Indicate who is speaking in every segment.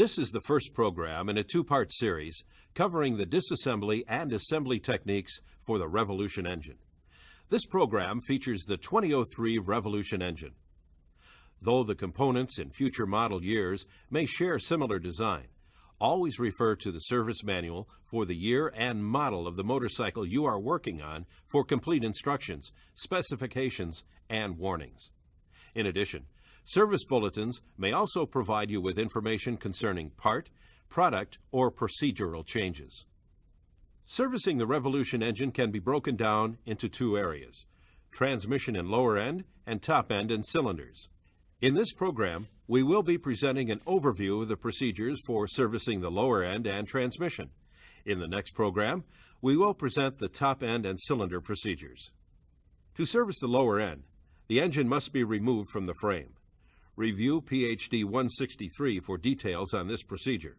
Speaker 1: This is the first program in a two-part series covering the disassembly and assembly techniques for the Revolution engine. This program features the 2003 Revolution engine. Though the components in future model years may share similar design, always refer to the service manual for the year and model of the motorcycle you are working on for complete instructions, specifications, and warnings. In addition, service bulletins may also provide you with information concerning part, product, or procedural changes. Servicing the Revolution engine can be broken down into two areas: transmission and lower end, and top end and cylinders. In this program, we will be presenting an overview of the procedures for servicing the lower end and transmission. In the next program, we will present the top end and cylinder procedures. To service the lower end, the engine must be removed from the frame. Review PhD 163 for details on this procedure.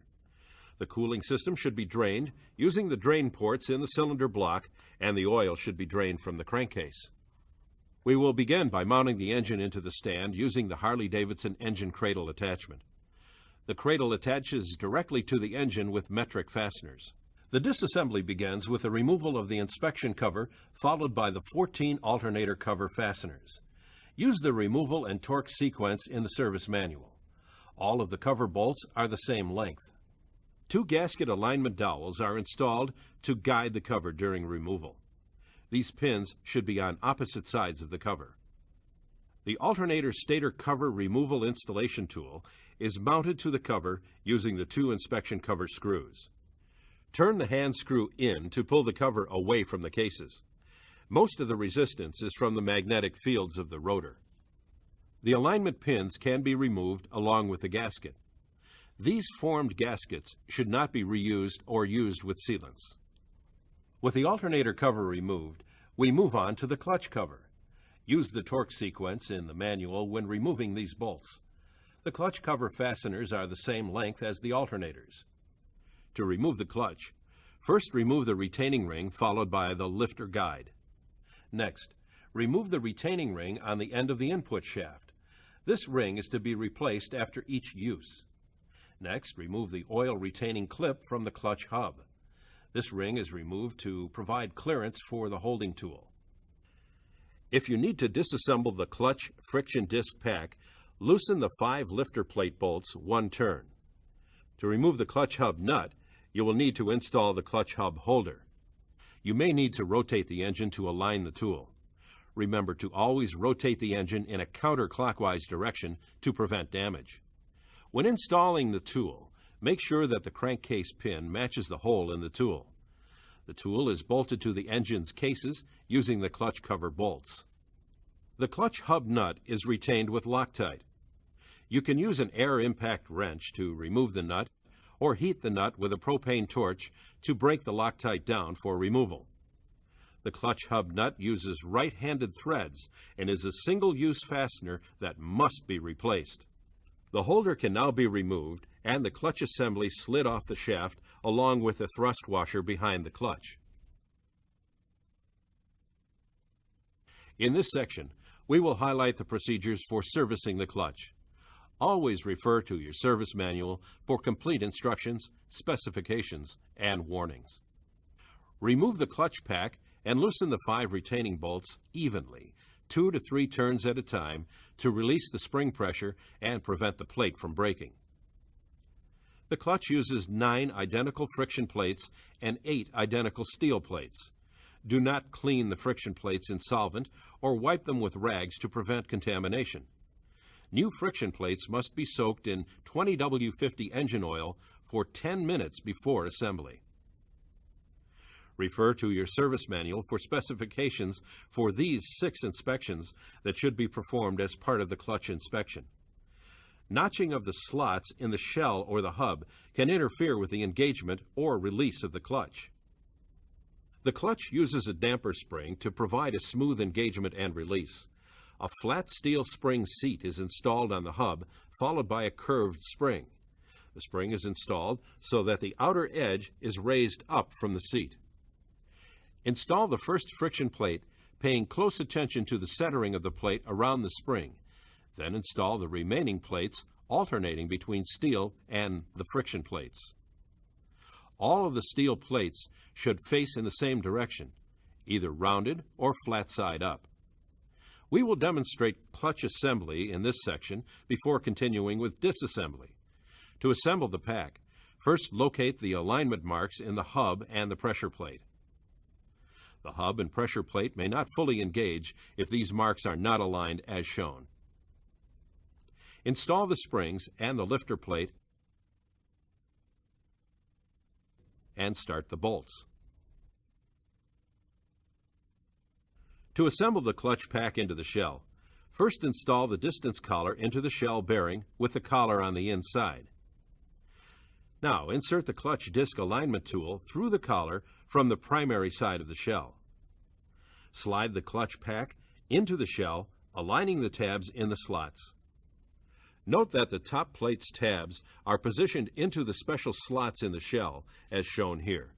Speaker 1: The cooling system should be drained using the drain ports in the cylinder block, and the oil should be drained from the crankcase. We will begin by mounting the engine into the stand using the Harley-Davidson engine cradle attachment. The cradle attaches directly to the engine with metric fasteners. The disassembly begins with the removal of the inspection cover, followed by the 14 alternator cover fasteners. Use the removal and torque sequence in the service manual. All of the cover bolts are the same length. 2 gasket alignment dowels are installed to guide the cover during removal. These pins should be on opposite sides of the cover. The alternator stator cover removal installation tool is mounted to the cover using the 2 inspection cover screws. Turn the hand screw in to pull the cover away from the cases. Most of the resistance is from the magnetic fields of the rotor. The alignment pins can be removed along with the gasket. These formed gaskets should not be reused or used with sealants. With the alternator cover removed, we move on to the clutch cover. Use the torque sequence in the manual when removing these bolts. The clutch cover fasteners are the same length as the alternators. To remove the clutch, first remove the retaining ring followed by the lifter guide. Next, remove the retaining ring on the end of the input shaft. This ring is to be replaced after each use. Next, remove the oil retaining clip from the clutch hub. This ring is removed to provide clearance for the holding tool. If you need to disassemble the clutch friction disc pack, loosen the 5 lifter plate bolts one turn. To remove the clutch hub nut, you will need to install the clutch hub holder. You may need to rotate the engine to align the tool. Remember to always rotate the engine in a counterclockwise direction to prevent damage. When installing the tool, make sure that the crankcase pin matches the hole in the tool. The tool is bolted to the engine's cases using the clutch cover bolts. The clutch hub nut is retained with Loctite. You can use an air impact wrench to remove the nut, or heat the nut with a propane torch to break the Loctite down for removal. The clutch hub nut uses right-handed threads and is a single-use fastener that must be replaced. The holder can now be removed and the clutch assembly slid off the shaft along with the thrust washer behind the clutch. In this section, we will highlight the procedures for servicing the clutch. Always refer to your service manual for complete instructions, specifications, and warnings. Remove the clutch pack and loosen the 5 retaining bolts evenly, 2 to 3 turns at a time, to release the spring pressure and prevent the plate from breaking. The clutch uses 9 identical friction plates and 8 identical steel plates. Do not clean the friction plates in solvent or wipe them with rags to prevent contamination. New friction plates must be soaked in 20W50 engine oil for 10 minutes before assembly. Refer to your service manual for specifications for these 6 inspections that should be performed as part of the clutch inspection. Notching of the slots in the shell or the hub can interfere with the engagement or release of the clutch. The clutch uses a damper spring to provide a smooth engagement and release. A flat steel spring seat is installed on the hub, followed by a curved spring. The spring is installed so that the outer edge is raised up from the seat. Install the first friction plate, paying close attention to the centering of the plate around the spring. Then install the remaining plates, alternating between steel and the friction plates. All of the steel plates should face in the same direction, either rounded or flat side up. We will demonstrate clutch assembly in this section before continuing with disassembly. To assemble the pack, first locate the alignment marks in the hub and the pressure plate. The hub and pressure plate may not fully engage if these marks are not aligned as shown. Install the springs and the lifter plate and start the bolts. To assemble the clutch pack into the shell, first install the distance collar into the shell bearing with the collar on the inside. Now insert the clutch disc alignment tool through the collar from the primary side of the shell. Slide the clutch pack into the shell, aligning the tabs in the slots. Note that the top plate's tabs are positioned into the special slots in the shell, as shown here.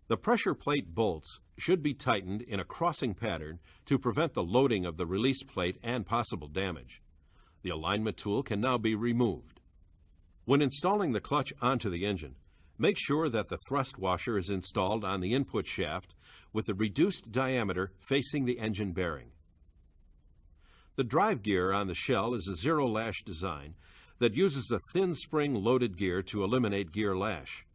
Speaker 1: The pressure plate bolts should be tightened in a crossing pattern to prevent the loading of the release plate and possible damage. The alignment tool can now be removed. When installing the clutch onto the engine, make sure that the thrust washer is installed on the input shaft with the reduced diameter facing the engine bearing. The drive gear on the shell is a zero-lash design that uses a thin spring-loaded gear to eliminate gear lash.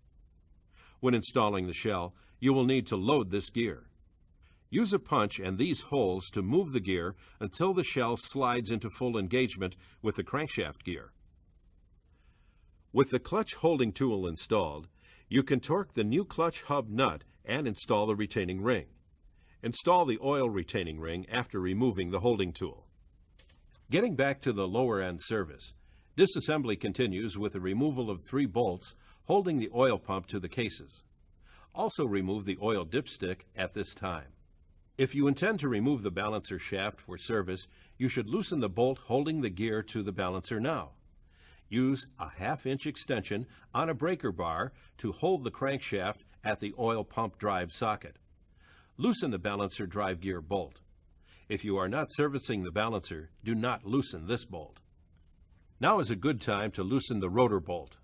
Speaker 1: When installing the shell, you will need to load this gear. Use a punch and these holes to move the gear until the shell slides into full engagement with the crankshaft gear. With the clutch holding tool installed, you can torque the new clutch hub nut and install the retaining ring. Install the oil retaining ring after removing the holding tool. Getting back to the lower end service, disassembly continues with the removal of 3 bolts holding the oil pump to the cases. Also remove the oil dipstick at this time. If you intend to remove the balancer shaft for service, you should loosen the bolt holding the gear to the balancer now. Use a 1/2 inch extension on a breaker bar to hold the crankshaft at the oil pump drive socket. Loosen the balancer drive gear bolt. If you are not servicing the balancer, do not loosen this bolt. Now is a good time to loosen the rotor bolt.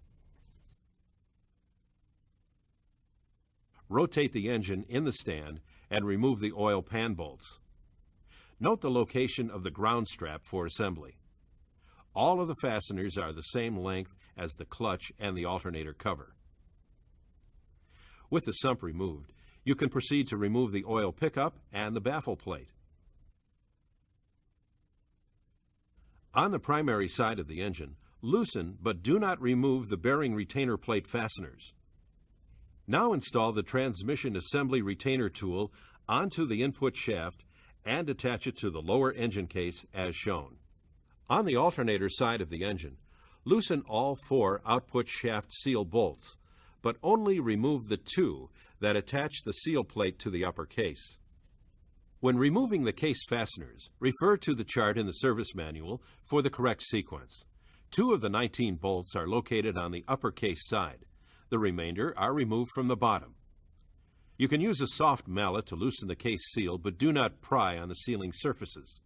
Speaker 1: Rotate the engine in the stand and remove the oil pan bolts. Note the location of the ground strap for assembly. All of the fasteners are the same length as the clutch and the alternator cover. With the sump removed, you can proceed to remove the oil pickup and the baffle plate. On the primary side of the engine, loosen but do not remove the bearing retainer plate fasteners. Now install the transmission assembly retainer tool onto the input shaft and attach it to the lower engine case as shown. On the alternator side of the engine, loosen all 4 output shaft seal bolts, but only remove the 2 that attach the seal plate to the upper case. When removing the case fasteners, refer to the chart in the service manual for the correct sequence. 2 of the 19 bolts are located on the upper case side. The remainder are removed from the bottom. You can use a soft mallet to loosen the case seal, but do not pry on the sealing surfaces.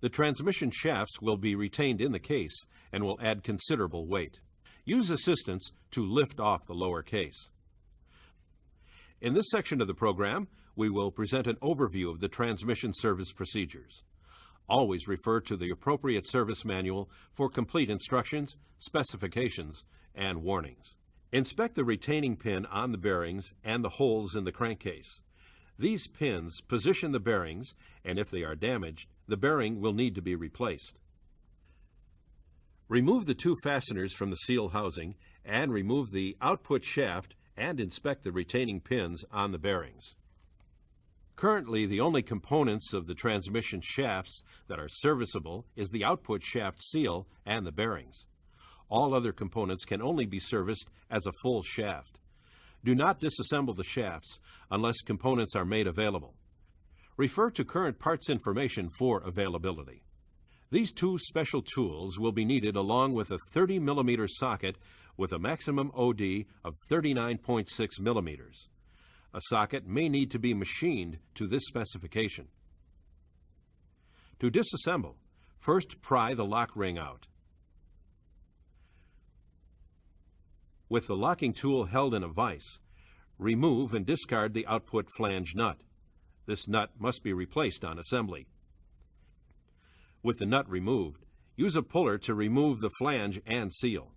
Speaker 1: The transmission shafts will be retained in the case and will add considerable weight. Use assistance to lift off the lower case. In this section of the program, we will present an overview of the transmission service procedures. Always refer to the appropriate service manual for complete instructions, specifications, and warnings. Inspect the retaining pin on the bearings and the holes in the crankcase. These pins position the bearings, and if they are damaged, the bearing will need to be replaced. Remove the 2 fasteners from the seal housing and remove the output shaft and inspect the retaining pins on the bearings. Currently, the only components of the transmission shafts that are serviceable is the output shaft seal and the bearings. All other components can only be serviced as a full shaft. Do not disassemble the shafts unless components are made available. Refer to current parts information for availability. These 2 special tools will be needed along with a 30 mm socket with a maximum OD of 39.6 millimeters. A socket may need to be machined to this specification. To disassemble, first pry the lock ring out. With the locking tool held in a vise, remove and discard the output flange nut. This nut must be replaced on assembly. With the nut removed, use a puller to remove the flange and seal.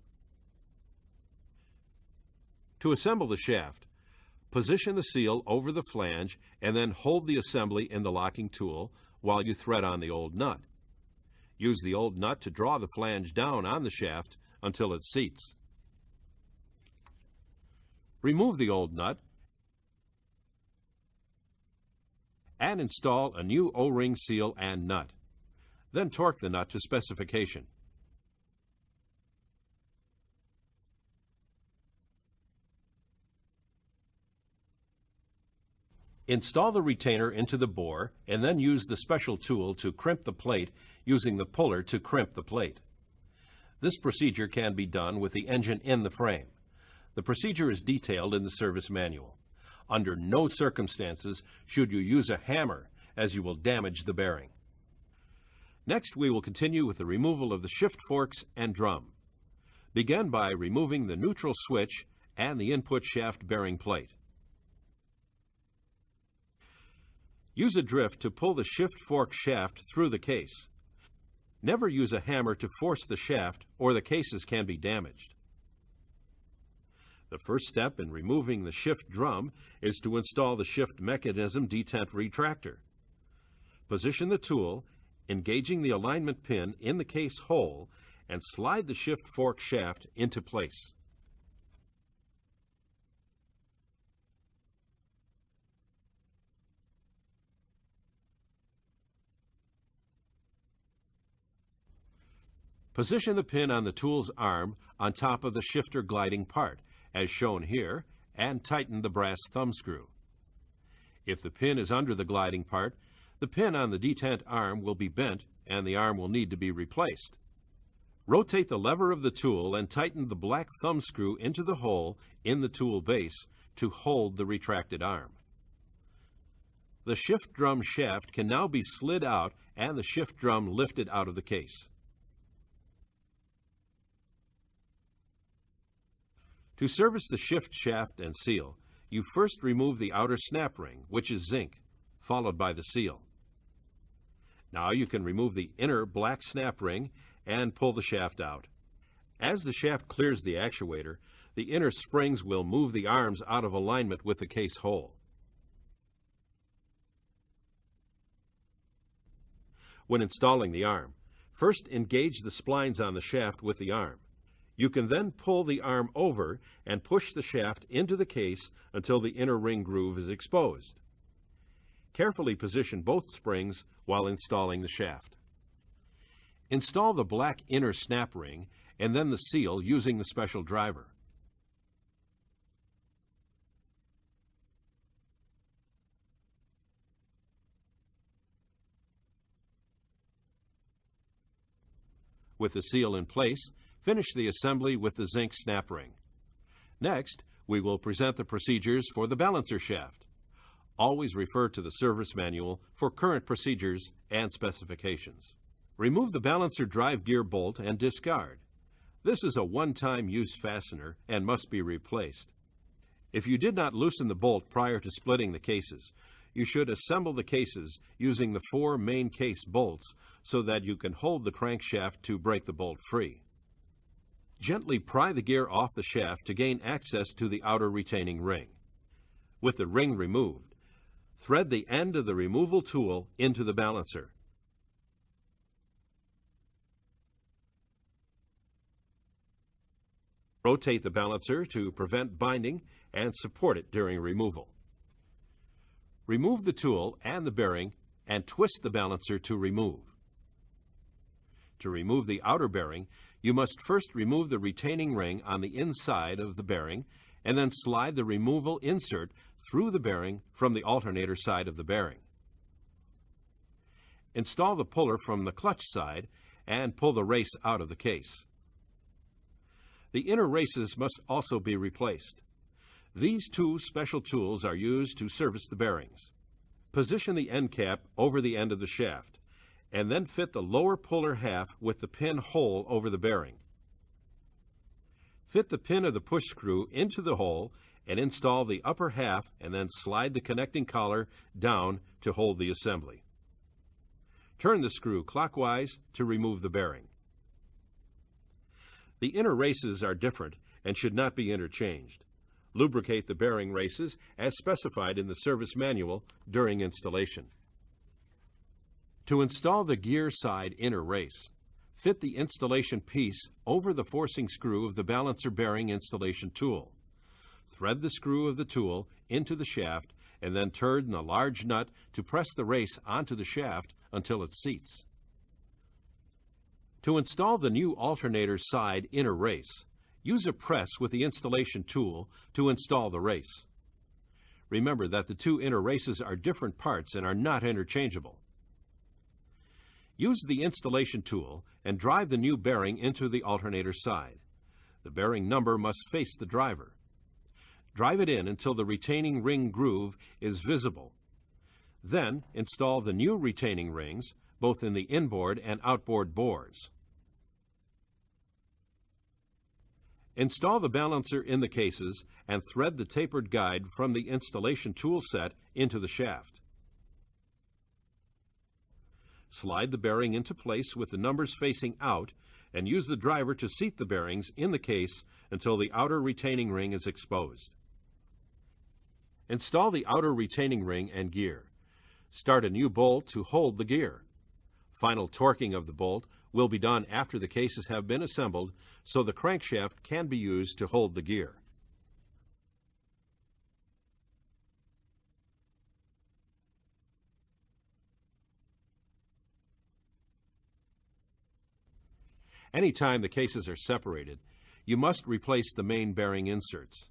Speaker 1: To assemble the shaft, position the seal over the flange and then hold the assembly in the locking tool while you thread on the old nut. Use the old nut to draw the flange down on the shaft until it seats. Remove the old nut and install a new O-ring seal and nut. Then torque the nut to specification. Install the retainer into the bore and then use the special tool to crimp the plate using the puller to crimp the plate. This procedure can be done with the engine in the frame. The procedure is detailed in the service manual. Under no circumstances should you use a hammer, as you will damage the bearing. Next, we will continue with the removal of the shift forks and drum. Begin by removing the neutral switch and the input shaft bearing plate. Use a drift to pull the shift fork shaft through the case. Never use a hammer to force the shaft or the cases can be damaged. The first step in removing the shift drum is to install the shift mechanism detent retractor. Position the tool, engaging the alignment pin in the case hole, and slide the shift fork shaft into place. Position the pin on the tool's arm on top of the shifter gliding part, as shown here, and tighten the brass thumb screw. If the pin is under the gliding part, the pin on the detent arm will be bent and the arm will need to be replaced. Rotate the lever of the tool and tighten the black thumb screw into the hole in the tool base to hold the retracted arm. The shift drum shaft can now be slid out and the shift drum lifted out of the case. To service the shift shaft and seal, you first remove the outer snap ring, which is zinc, followed by the seal. Now you can remove the inner black snap ring and pull the shaft out. As the shaft clears the actuator, the inner springs will move the arms out of alignment with the case hole. When installing the arm, first engage the splines on the shaft with the arm. You can then pull the arm over and push the shaft into the case until the inner ring groove is exposed. Carefully position both springs while installing the shaft. Install the black inner snap ring and then the seal using the special driver. With the seal in place, finish the assembly with the zinc snap ring. Next, we will present the procedures for the balancer shaft. Always refer to the service manual for current procedures and specifications. Remove the balancer drive gear bolt and discard. This is a one-time use fastener and must be replaced. If you did not loosen the bolt prior to splitting the cases, you should assemble the cases using the 4 main case bolts so that you can hold the crankshaft to break the bolt free. Gently pry the gear off the shaft to gain access to the outer retaining ring. With the ring removed, thread the end of the removal tool into the balancer. Rotate the balancer to prevent binding and support it during removal. Remove the tool and the bearing and twist the balancer to remove. To remove the outer bearing, you must first remove the retaining ring on the inside of the bearing and then slide the removal insert through the bearing from the alternator side of the bearing. Install the puller from the clutch side and pull the race out of the case. The inner races must also be replaced. These 2 special tools are used to service the bearings. Position the end cap over the end of the shaft, and then fit the lower puller half with the pin hole over the bearing. Fit the pin of the push screw into the hole and install the upper half, and then slide the connecting collar down to hold the assembly. Turn the screw clockwise to remove the bearing. The inner races are different and should not be interchanged. Lubricate the bearing races as specified in the service manual during installation. To install the gear side inner race, fit the installation piece over the forcing screw of the balancer bearing installation tool. Thread the screw of the tool into the shaft and then turn the large nut to press the race onto the shaft until it seats. To install the new alternator side inner race, use a press with the installation tool to install the race. Remember that the two inner races are different parts and are not interchangeable. Use the installation tool and drive the new bearing into the alternator side. The bearing number must face the driver. Drive it in until the retaining ring groove is visible. Then install the new retaining rings, both in the inboard and outboard bores. Install the balancer in the cases and thread the tapered guide from the installation tool set into the shaft. Slide the bearing into place with the numbers facing out and use the driver to seat the bearings in the case until the outer retaining ring is exposed. Install the outer retaining ring and gear. Start a new bolt to hold the gear. Final torquing of the bolt will be done after the cases have been assembled, so the crankshaft can be used to hold the gear. Anytime the cases are separated, you must replace the main bearing inserts.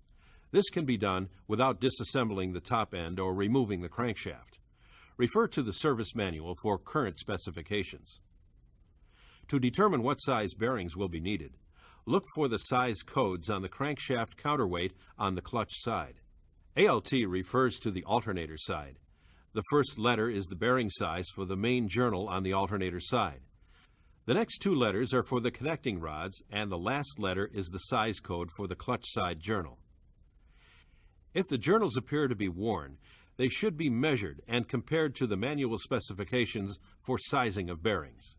Speaker 1: This can be done without disassembling the top end or removing the crankshaft. Refer to the service manual for current specifications. To determine what size bearings will be needed, look for the size codes on the crankshaft counterweight on the clutch side. ALT refers to the alternator side. The first letter is the bearing size for the main journal on the alternator side. The next two letters are for the connecting rods, and the last letter is the size code for the clutch side journal. If the journals appear to be worn, they should be measured and compared to the manual specifications for sizing of bearings.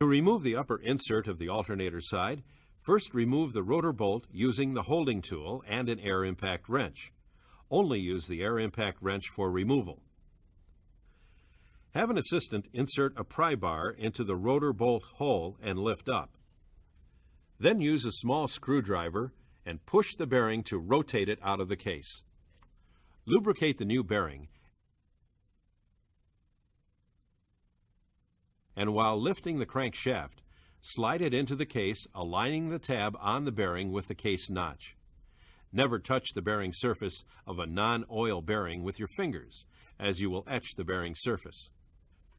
Speaker 1: To remove the upper insert of the alternator side, first remove the rotor bolt using the holding tool and an air impact wrench. Only use the air impact wrench for removal. Have an assistant insert a pry bar into the rotor bolt hole and lift up. Then use a small screwdriver and push the bearing to rotate it out of the case. Lubricate the new bearing, and while lifting the crankshaft, slide it into the case, aligning the tab on the bearing with the case notch. Never touch the bearing surface of a non-oil bearing with your fingers, as you will etch the bearing surface.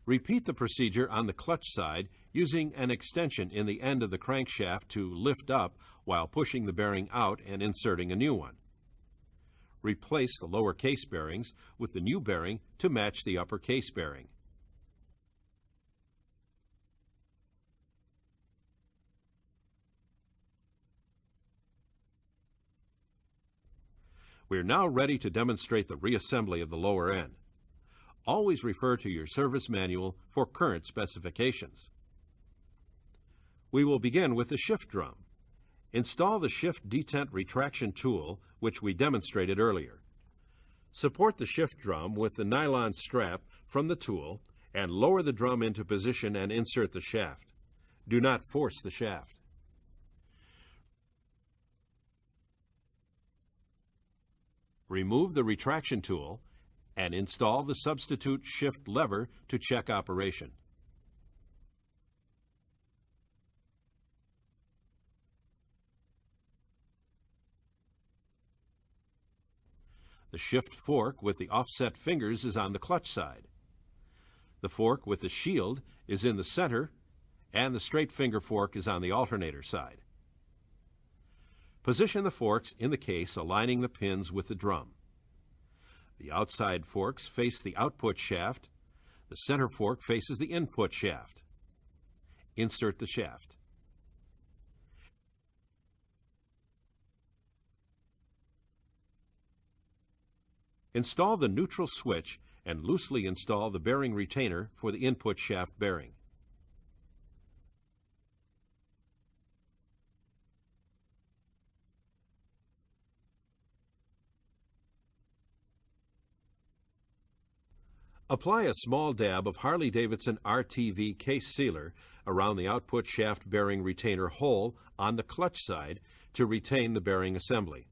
Speaker 1: Repeat the procedure on the clutch side using an extension in the end of the crankshaft to lift up while pushing the bearing out and inserting a new one. Replace the lower case bearings with the new bearing to match the upper case bearing. We are now ready to demonstrate the reassembly of the lower end. Always refer to your service manual for current specifications. We will begin with the shift drum. Install the shift detent retraction tool, which we demonstrated earlier. Support the shift drum with the nylon strap from the tool and lower the drum into position and insert the shaft. Do not force the shaft. Remove the retraction tool and install the substitute shift lever to check operation. The shift fork with the offset fingers is on the clutch side. The fork with the shield is in the center, and the straight finger fork is on the alternator side. Position the forks in the case, aligning the pins with the drum. The outside forks face the output shaft. The center fork faces the input shaft. Insert the shaft. Install the neutral switch and loosely install the bearing retainer for the input shaft bearing. Apply a small dab of Harley-Davidson RTV case sealer around the output shaft bearing retainer hole on the clutch side to retain the bearing assembly.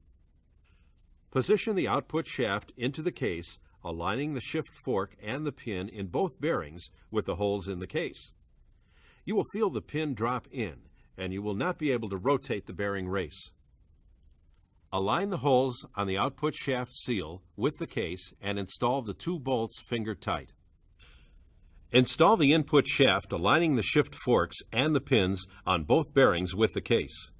Speaker 1: Position the output shaft into the case, aligning the shift fork and the pin in both bearings with the holes in the case. You will feel the pin drop in, and you will not be able to rotate the bearing race. Align the holes on the output shaft seal with the case and install the 2 bolts finger tight. Install the input shaft aligning the shift forks and the pins on both bearings with the case.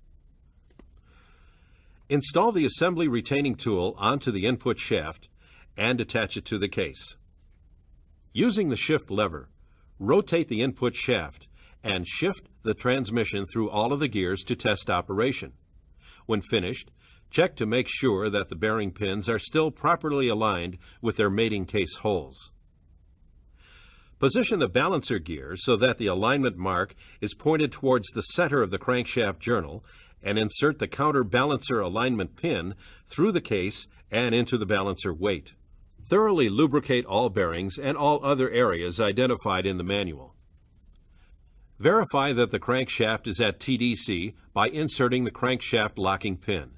Speaker 1: Install the assembly retaining tool onto the input shaft and attach it to the case. Using the shift lever, rotate the input shaft and shift the transmission through all of the gears to test operation. When finished, check to make sure that the bearing pins are still properly aligned with their mating case holes. Position the balancer gear so that the alignment mark is pointed towards the center of the crankshaft journal and insert the counterbalancer alignment pin through the case and into the balancer weight. Thoroughly lubricate all bearings and all other areas identified in the manual. Verify that the crankshaft is at TDC by inserting the crankshaft locking pin.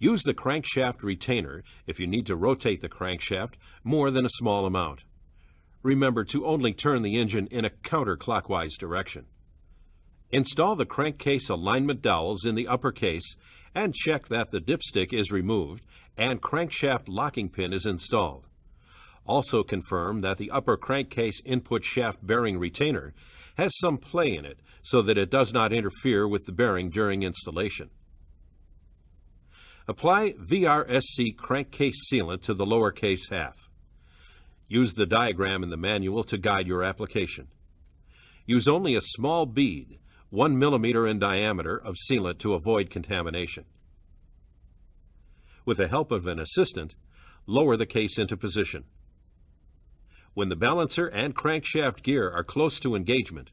Speaker 1: Use the crankshaft retainer if you need to rotate the crankshaft more than a small amount. Remember to only turn the engine in a counterclockwise direction. Install the crankcase alignment dowels in the upper case and check that the dipstick is removed and crankshaft locking pin is installed. Also confirm that the upper crankcase input shaft bearing retainer has some play in it so that it does not interfere with the bearing during installation. Apply VRSC crankcase sealant to the lower case half. Use the diagram in the manual to guide your application. Use only a small bead, 1 millimeter in diameter, of sealant to avoid contamination. With the help of an assistant, lower the case into position. When the balancer and crankshaft gear are close to engagement,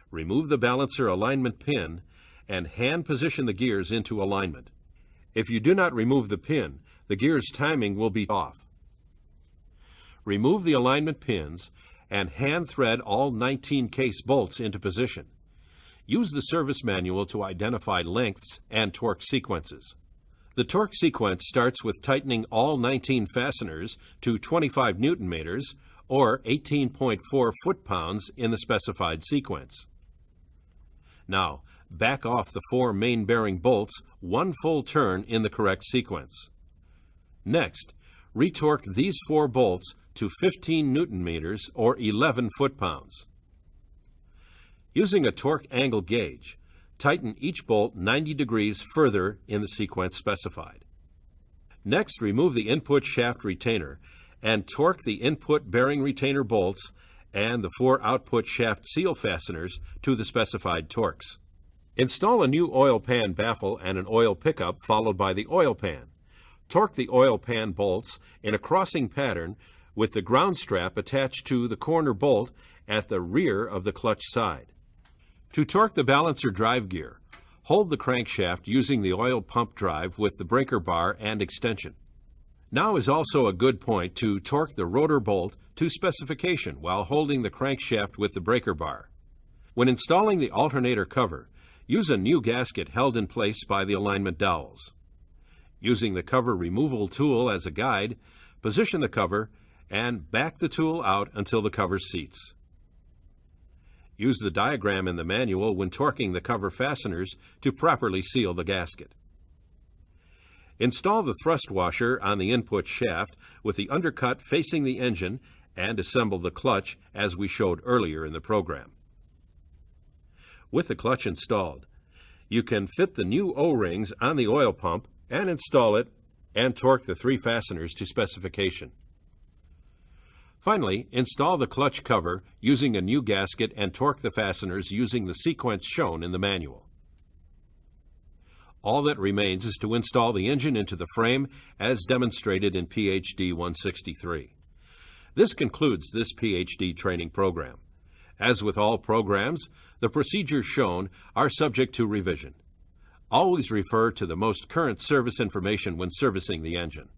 Speaker 1: remove the balancer alignment pin and hand position the gears into alignment. If you do not remove the pin, the gear's timing will be off. Remove the alignment pins and hand thread all 19 case bolts into position. Use the service manual to identify lengths and torque sequences. The torque sequence starts with tightening all 19 fasteners to 25 Newton meters or 18.4 foot-pounds in the specified sequence. Now, back off the 4 main bearing bolts 1 full turn in the correct sequence. Next, retorque these 4 bolts to 15 Newton meters or 11 foot-pounds. Using a torque angle gauge, tighten each bolt 90 degrees further in the sequence specified. Next, remove the input shaft retainer and torque the input bearing retainer bolts and the 4 output shaft seal fasteners to the specified torques. Install a new oil pan baffle and an oil pickup followed by the oil pan. Torque the oil pan bolts in a crossing pattern with the ground strap attached to the corner bolt at the rear of the clutch side. To torque the balancer drive gear, hold the crankshaft using the oil pump drive with the breaker bar and extension. Now is also a good point to torque the rotor bolt to specification while holding the crankshaft with the breaker bar. When installing the alternator cover, use a new gasket held in place by the alignment dowels. Using the cover removal tool as a guide, position the cover and back the tool out until the cover seats. Use the diagram in the manual when torquing the cover fasteners to properly seal the gasket. Install the thrust washer on the input shaft with the undercut facing the engine and assemble the clutch as we showed earlier in the program. With the clutch installed, you can fit the new O-rings on the oil pump and install it and torque the 3 fasteners to specification. Finally, install the clutch cover using a new gasket and torque the fasteners using the sequence shown in the manual. All that remains is to install the engine into the frame as demonstrated in PhD 163. This concludes this PhD training program. As with all programs, the procedures shown are subject to revision. Always refer to the most current service information when servicing the engine.